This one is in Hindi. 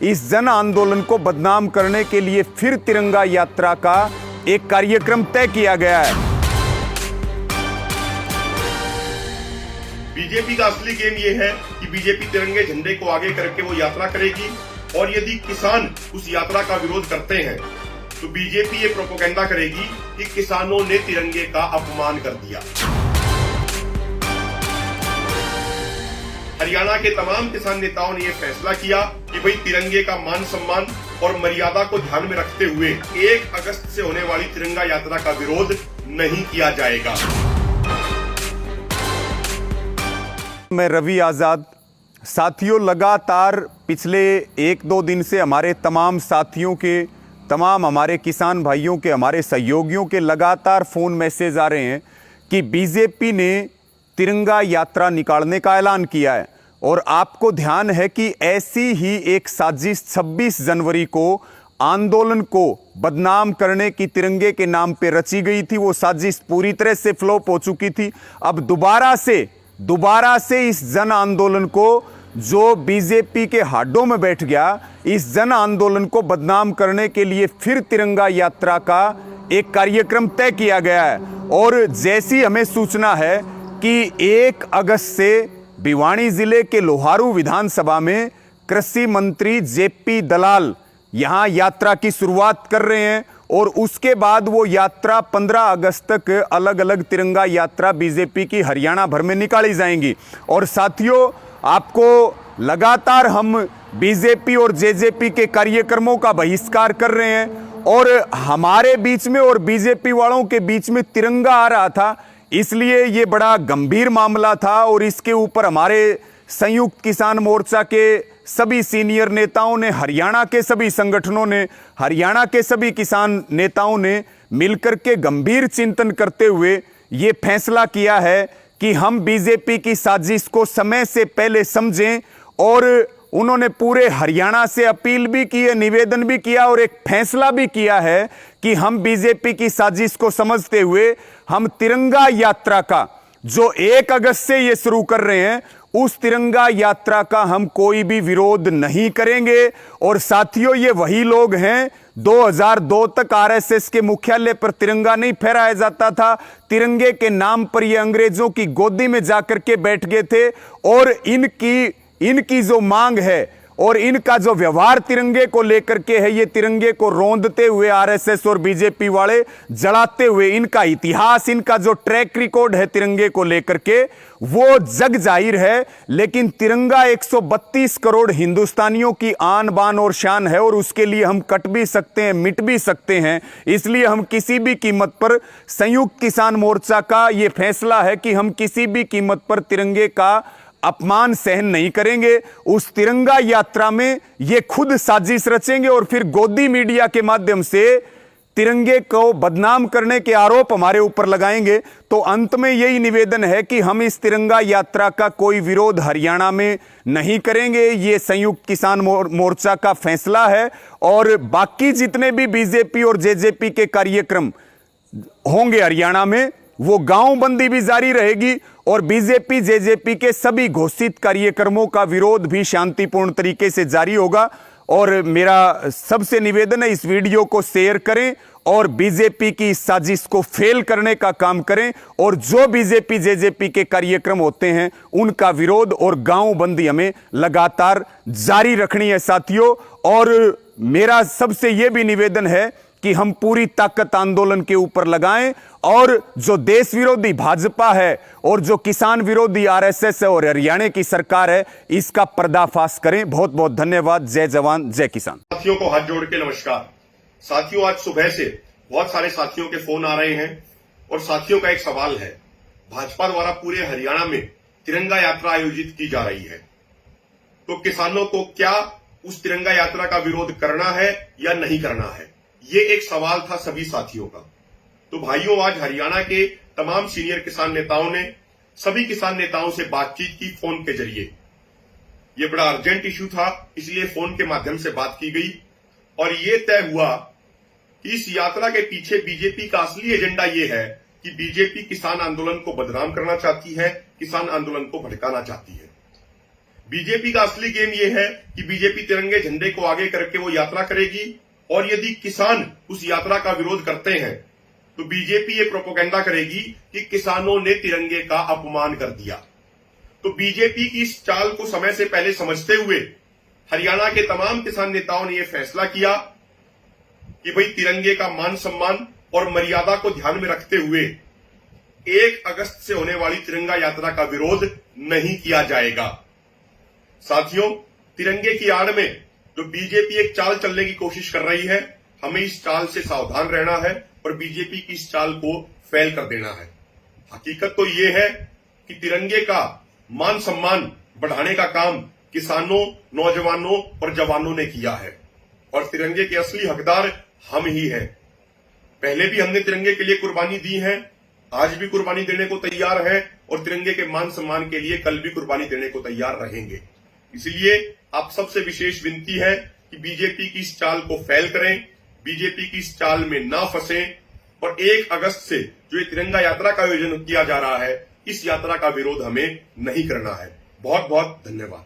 इस जन आंदोलन को बदनाम करने के लिए फिर तिरंगा यात्रा का एक कार्यक्रम तय किया गया है। बीजेपी का असली गेम ये है कि बीजेपी तिरंगे झंडे को आगे करके वो यात्रा करेगी और यदि किसान उस यात्रा का विरोध करते हैं तो बीजेपी ये प्रोपेगेंडा करेगी कि किसानों ने तिरंगे का अपमान कर दिया। हरियाणा के तमाम किसान नेताओं ने यह फैसला किया कि भाई तिरंगे का मान सम्मान और मर्यादा को ध्यान में रखते हुए 1 अगस्त से होने वाली तिरंगा यात्रा का विरोध नहीं किया जाएगा। मैं रवि आजाद। साथियों, लगातार पिछले 1-2 दिन से हमारे तमाम साथियों के, तमाम हमारे किसान भाइयों के, हमारे सहयोगियों के लगातार फ़ोन मैसेज आ रहे हैं कि बीजेपी ने तिरंगा यात्रा निकालने का ऐलान किया है। और आपको ध्यान है कि ऐसी ही एक साजिश 26 जनवरी को आंदोलन को बदनाम करने की तिरंगे के नाम पे रची गई थी। वो साजिश पूरी तरह से फ्लॉप हो चुकी थी। अब दोबारा से इस जन आंदोलन को, जो बीजेपी के हाडों में बैठ गया, इस जन आंदोलन को बदनाम करने के लिए फिर तिरंगा यात्रा का एक कार्यक्रम तय किया गया है। और जैसी हमें सूचना है कि 1 अगस्त से भिवानी जिले के लोहारू विधानसभा में कृषि मंत्री जेपी दलाल यहां यात्रा की शुरुआत कर रहे हैं और उसके बाद वो यात्रा 15 अगस्त तक अलग अलग तिरंगा यात्रा बीजेपी की हरियाणा भर में निकाली जाएंगी। और साथियों, आपको लगातार हम बीजेपी और जेजेपी के कार्यक्रमों का बहिष्कार कर रहे हैं और हमारे बीच में और बीजेपी वालों के बीच में तिरंगा आ रहा था, इसलिए ये बड़ा गंभीर मामला था। और इसके ऊपर हमारे संयुक्त किसान मोर्चा के सभी सीनियर नेताओं ने, हरियाणा के सभी संगठनों ने, हरियाणा के सभी किसान नेताओं ने मिलकर के गंभीर चिंतन करते हुए ये फैसला किया है कि हम बीजेपी की साजिश को समय से पहले समझें। और उन्होंने पूरे हरियाणा से अपील भी की है, निवेदन भी किया और एक फैसला भी किया है कि हम बीजेपी की साजिश को समझते हुए हम तिरंगा यात्रा का, जो 1 अगस्त से ये शुरू कर रहे हैं, उस तिरंगा यात्रा का हम कोई भी विरोध नहीं करेंगे। और साथियों, ये वही लोग हैं, 2002 तक आरएसएस के मुख्यालय पर तिरंगा नहीं फहराया जाता था। तिरंगे के नाम पर ये अंग्रेजों की गोदी में जाकर के बैठ गए थे। और इनकी जो मांग है और इनका जो व्यवहार तिरंगे को लेकर के है, ये तिरंगे को रौंदते हुए आरएसएस और बीजेपी वाले जलाते हुए, इनका इतिहास, इनका जो ट्रैक रिकॉर्ड है तिरंगे को लेकर के, वो जग जाहिर है। लेकिन तिरंगा 132 करोड़ हिंदुस्तानियों की आन बान और शान है और उसके लिए हम कट भी सकते हैं, मिट भी सकते हैं। इसलिए हम किसी भी कीमत पर, संयुक्त किसान मोर्चा का ये फैसला है कि हम किसी भी कीमत पर तिरंगे का अपमान सहन नहीं करेंगे। उस तिरंगा यात्रा में ये खुद साजिश रचेंगे और फिर गोदी मीडिया के माध्यम से तिरंगे को बदनाम करने के आरोप हमारे ऊपर लगाएंगे। तो अंत में यही निवेदन है कि हम इस तिरंगा यात्रा का कोई विरोध हरियाणा में नहीं करेंगे। ये संयुक्त किसान मोर्चा का फैसला है। और बाकी जितने भी बीजेपी और जेजेपी के कार्यक्रम होंगे हरियाणा में, वो गांव बंदी भी जारी रहेगी और बीजेपी जेजेपी के सभी घोषित कार्यक्रमों का विरोध भी शांतिपूर्ण तरीके से जारी होगा। और मेरा सबसे निवेदन है, इस वीडियो को शेयर करें और बीजेपी की इस साजिश को फेल करने का काम करें। और जो बीजेपी जेजेपी के कार्यक्रम होते हैं उनका विरोध और गांव बंदी हमें लगातार जारी रखनी है साथियों। और मेरा सबसे यह भी निवेदन है कि हम पूरी ताकत आंदोलन के ऊपर लगाएं और जो देश विरोधी भाजपा है और जो किसान विरोधी आरएसएस है और हरियाणा की सरकार है, इसका पर्दाफाश करें। बहुत बहुत धन्यवाद। जय जवान जय किसान। साथियों को हाथ जोड़ के नमस्कार। साथियों, आज सुबह से बहुत सारे साथियों के फोन आ रहे हैं और साथियों का एक सवाल है, भाजपा द्वारा पूरे हरियाणा में तिरंगा यात्रा आयोजित की जा रही है, तो किसानों को क्या उस तिरंगा यात्रा का विरोध करना है या नहीं करना है? ये एक सवाल था सभी साथियों का। तो भाइयों, आज हरियाणा के तमाम सीनियर किसान नेताओं ने सभी किसान नेताओं से बातचीत की फोन के जरिए। ये बड़ा अर्जेंट इश्यू था, इसलिए फोन के माध्यम से बात की गई और ये तय हुआ कि इस यात्रा के पीछे बीजेपी का असली एजेंडा ये है कि बीजेपी किसान आंदोलन को बदनाम करना चाहती है, किसान आंदोलन को भड़काना चाहती है। बीजेपी का असली गेम यह है कि बीजेपी तिरंगे झंडे को आगे करके वो यात्रा करेगी और यदि किसान उस यात्रा का विरोध करते हैं तो बीजेपी ये प्रोपेगेंडा करेगी कि किसानों ने तिरंगे का अपमान कर दिया। तो बीजेपी की इस चाल को समय से पहले समझते हुए हरियाणा के तमाम किसान नेताओं ने यह फैसला किया कि भाई तिरंगे का मान सम्मान और मर्यादा को ध्यान में रखते हुए 1 अगस्त से होने वाली तिरंगा यात्रा का विरोध नहीं किया जाएगा। साथियों, तिरंगे की आड़ में जो बीजेपी एक चाल चलने की कोशिश कर रही है, हमें इस चाल से सावधान रहना है और बीजेपी की इस चाल को फेल कर देना है। हकीकत तो ये है कि तिरंगे का मान सम्मान बढ़ाने का काम किसानों, नौजवानों और जवानों ने किया है और तिरंगे के असली हकदार हम ही हैं। पहले भी हमने तिरंगे के लिए कुर्बानी दी है, आज भी कुर्बानी देने को तैयार हैं और तिरंगे के मान सम्मान के लिए कल भी कुर्बानी देने को तैयार रहेंगे। इसलिए आप सबसे विशेष विनती है कि बीजेपी की इस चाल को फेल करें, बीजेपी की इस चाल में ना फंसें और 1 अगस्त से जो ये तिरंगा यात्रा का आयोजन किया जा रहा है, इस यात्रा का विरोध हमें नहीं करना है। बहुत बहुत धन्यवाद।